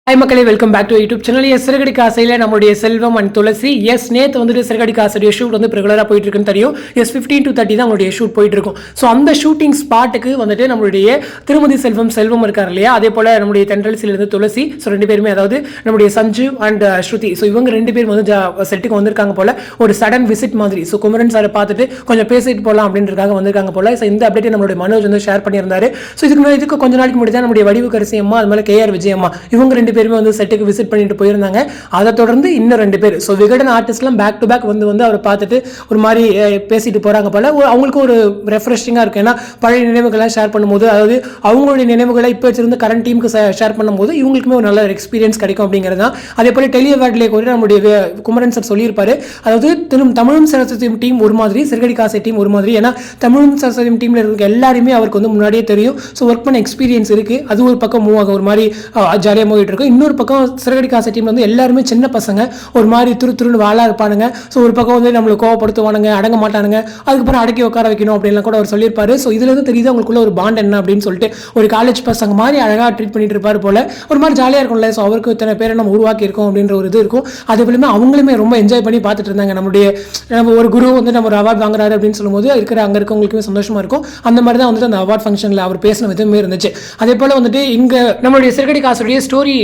Hi மக்களே, welcome back to YouTube channel. சிறுகடி காசையில் நம்மளுடைய செல்வம் அண்ட் துளசி நேற்று வந்துட்டு சிறுகடி காசுடைய ஷூட் வந்து ரெகுலராக போயிட்டு இருக்குன்னு தெரியும். 15 to 30 தான் நம்மளுடைய ஷூட் போயிட்டு இருக்கும். ஸோ அந்த ஷூட்டிங் ஸ்பாட்டுக்கு வந்துட்டு நம்மளுடைய திருமதி செல்வம் இருக்கார் இல்லையா, அதே போல் நம்முடைய தென்றல்சிலிருந்து துளசி, ஸோ ரெண்டு பேருமே, அதாவது நம்முடைய சஞ்சு அண்ட் ஸ்ருதி, ஸோ இவங்க ரெண்டு பேரும் வந்து செட்டுக்கு வந்திருக்காங்க போல, ஒரு சடன் விசிட் மாதிரி. ஸோ குமரன் சாரை பார்த்துட்டு கொஞ்சம் பேசிட்டு போகலாம் அப்படின்றதுக்காக வந்திருக்காங்க போல. ஸோ இந்த அப்டேட் நம்மளுடைய மனோஜ் வந்து ஷேர் பண்ணியிருந்தாரு. ஸோ இதுக்கு கொஞ்ச நாளைக்கு முன்னாடி தான் நம்முடைய வடிவுக்கரசி அம்மா, அது மேலே KR விஜயம்மா, இவங்க ரெண்டு பேருமே வந்து செட்டுக்கு விசிட் பண்ணிட்டு போயிருந்தாங்க. அதை தொடர்ந்து இன்னும் ரெண்டு பேர், ஸோ விகடன் ஆர்டிஸ்ட்லாம் பேக் டு பேக் வந்து அவரை பார்த்துட்டு ஒரு மாதிரி பேசிட்டு போறாங்க போல. அவங்களுக்கு ஒரு ரெஃப்ரெஷிங்காக இருக்கும். ஏன்னா பழைய நினைவுகள்லாம் ஷேர் பண்ணும்போது, அதாவது அவங்களுடைய நினைவுகளை இப்போ வச்சிருந்து கரண்ட் டீமுக்கு ஷேர் பண்ணும்போது இவங்களுக்குமே ஒரு நல்ல எக்ஸ்பீரியன்ஸ் கிடைக்கும் அப்படிங்கிறது தான். அதே போல டெலி அவார்ட்லேயே கூட நம்முடைய குமரன் சார் சொல்லியிருப்பாரு, அதாவது தமிழும் சரஸ்வதியும் டீம் ஒரு மாதிரி, சிறுகடி காசை டீம் ஒரு மாதிரி. ஏன்னா தமிழும் சரஸ்வதியும் டீம்ல இருக்க எல்லாருமே அவருக்கு வந்து முன்னாடியே தெரியும். ஸோ ஒர்க் பண்ண எக்ஸ்பீரியன்ஸ் இருக்கு. அது ஒரு பக்கம் மூவ் ஆகும், ஒரு மாதிரி ஜாலியாக மூவிட்டு இருக்கும். இன்னொரு பக்கம் சிறுகடி காசை டீம் வந்து எல்லாருமே சின்ன பசங்க, ஒரு மாதிரி துருன்னு வாழா இருப்பானுங்க. ஸோ ஒரு பக்கம் வந்து நம்மளை கோவப்படுத்துவானுங்க, அடங்க மாட்டானுங்க. அதுக்கப்புறம் அடக்கி உட்கார வைக்கணும் அப்படின்லாம் கூட அவர் சொல்லியிருப்பாரு. ஸோ இதுல இருந்து தெரியுது அவங்களுக்குள்ள ஒரு பாண்ட் என்ன அப்படின்னு சொல்லிட்டு, ஒரு காலேஜ் பசங்க மாதிரி அழகாக ட்ரீட் பண்ணிட்டு இருப்பாரு போல, ஒரு மாதிரி ஜாலியாக இருக்கும்ல. ஸோ அவருக்கு இத்தனை பேரை நம்ம உருவாக்கி இருக்கோம் அப்படின்ற ஒரு இது இருக்கும். அது போலுமே அவங்களுமே ரொம்ப என்ஜாய் பண்ணி பார்த்துட்டு இருந்தாங்க. நம்ம ஒரு குரு வந்து நம்ம ஒரு அவார்ட் வாங்குறாரு அப்படின்னு சொல்லும்போது அங்கே இருக்கவங்களுக்குமே சந்தோஷமா இருக்கும். அந்த மாதிரி தான் வந்துட்டு அந்த அவார்ட் ஃபங்க்ஷனில் அவர் பேசின விதமே இருந்துச்சு. அதே போல வந்துட்டு இங்க நம்மளுடைய சிறுகடி காசுடைய ஸ்டோரி,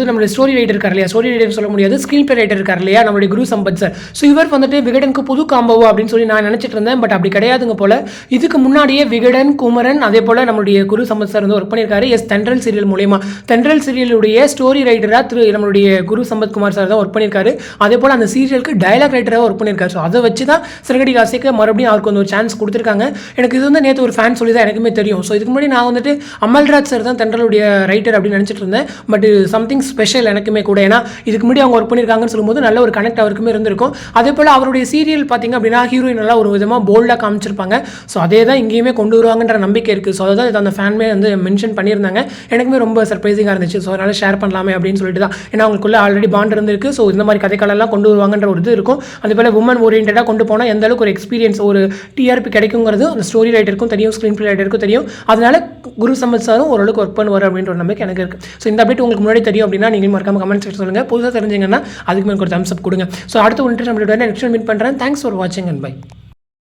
நம்மளுடைய ஸ்டோரி ரைட்டர் இருக்கார் இல்லையா, ஸ்டோரி ரைட்டர் சொல்ல முடியாது, ஸ்கிரீன் பிளே ரைட்டர் இருக்கார் இல்லையா, நம்மளுடைய குரு சம்பத் சார். ஸோ இவர் வந்துட்டு விகடனுக்கு புது காம்போவா அப்படின்னு சொல்லி நான் நினைச்சிட்டு இருந்தேன். பட் அப்படி கிடையாதுங்க போல. இதுக்கு முன்னாடியே விகடன், குமரன், அதே போல நம்மளுடைய குரு சம்பத் சார் வந்து ஒர்க் பண்ணியிருக்காரு. தென்றல் சீரியல் மூலமா, தென்றல் சீரியலுடைய ஸ்டோரி ரைட்டரா நம்மளுடைய குரு சம்பத் குமார் சார் தான் ஒர்க் பண்ணியிருக்காரு. அதே போல அந்த சீரியலுக்கு டயலாக் ரைட்டராக ஒர்க் பண்ணியிருக்காரு. ஸோ அதை வச்சு தான் சிறுகடி காசுக்கு மறுபடியும் அவருக்கு வந்து ஒரு சான்ஸ் கொடுத்துருக்காங்க. எனக்கு இது வந்து நேற்று ஒரு ஃபேன் சொல்லி தான் எனக்குமே தெரியும். ஸோ இதுக்கு முன்னாடி நான் வந்துட்டு அமல்ராஜ் சார் தான் தென்றலுடைய ரைட்டர் அப்படின்னு நினைச்சிட்டு இருந்தேன். பட் சம்திங் ஸ்பெஷல் எனக்குமே கூட. ஏன்னா இதுக்கு முன்னாடி அவங்க ஒர்க் பண்ணியிருக்காங்கன்னு சொல்லும்போது நல்ல ஒரு கனெக்ட் அவருக்குமே இருந்திருக்கும். அதே போல் அவருடைய சீரியல் பார்த்தீங்க அப்படின்னா ஹீரோயின் நல்லா ஒரு விதமாக போல்டாக காமிச்சிருப்பாங்க. ஸோ அதே தான் இங்கேயுமே கொண்டு வருவாங்கன்ற நம்பிக்கை இருக்குது. ஸோ அதான் அந்த ஃபேன்மே வந்து மென்ஷன் பண்ணியிருந்தாங்க. எனக்குமே ரொம்ப சர்ப்ரைசிங்காக இருந்துச்சு. ஸோ அதனால் ஷேர் பண்ணலாமே அப்படின்னு சொல்லிட்டு தான். ஏன்னா அவங்களுக்குள்ள ஆல்ரெடி பாண்ட் இருந்திருக்கு. ஸோ இந்த மாதிரி கதைகளெல்லாம் கொண்டு வருவாங்கன்ற ஒரு இது இருக்கும். அதே போல் உமன் ஓரியன்டாக கொண்டு போனால் எந்த அளவுக்கு ஒரு எக்ஸ்பீரியன்ஸ், ஒரு TRP கிடைக்குங்கிறது அந்த ஸ்டோரி ரைட்டருக்கும் தெரியும், ஸ்க்ரீன் பிளே ரைட்டருக்கும் தெரியும். அதனால குரு சம்பத் சாரும் ஓரளவுக்கு ஒர்க் பண்ணுவார் அப்படின்ற ஒரு நம்பிக்கை எனக்கு இருக்குது. ஸோ இந்த அப்டேட் உங்களுக்கு முன்னாடி தெரியும் அப்படின்னா நீங்கள் மறக்காம கமெண்ட் செக்ஷன் சொல்லுங்கள். புதுசாக தெரிஞ்சிங்கன்னா அதுக்கு மேலே ஒரு தம்ஸ் அப் கொடுங்க. ஸோ அடுத்த ஒரு இன்ட்ரெஸ்ட் நம்மளோட நெக்ஸ்ட் மீட் பண்ணுறேன். தேங்க்ஸ் ஃபார் வாட்சிங் அண்ட் பை.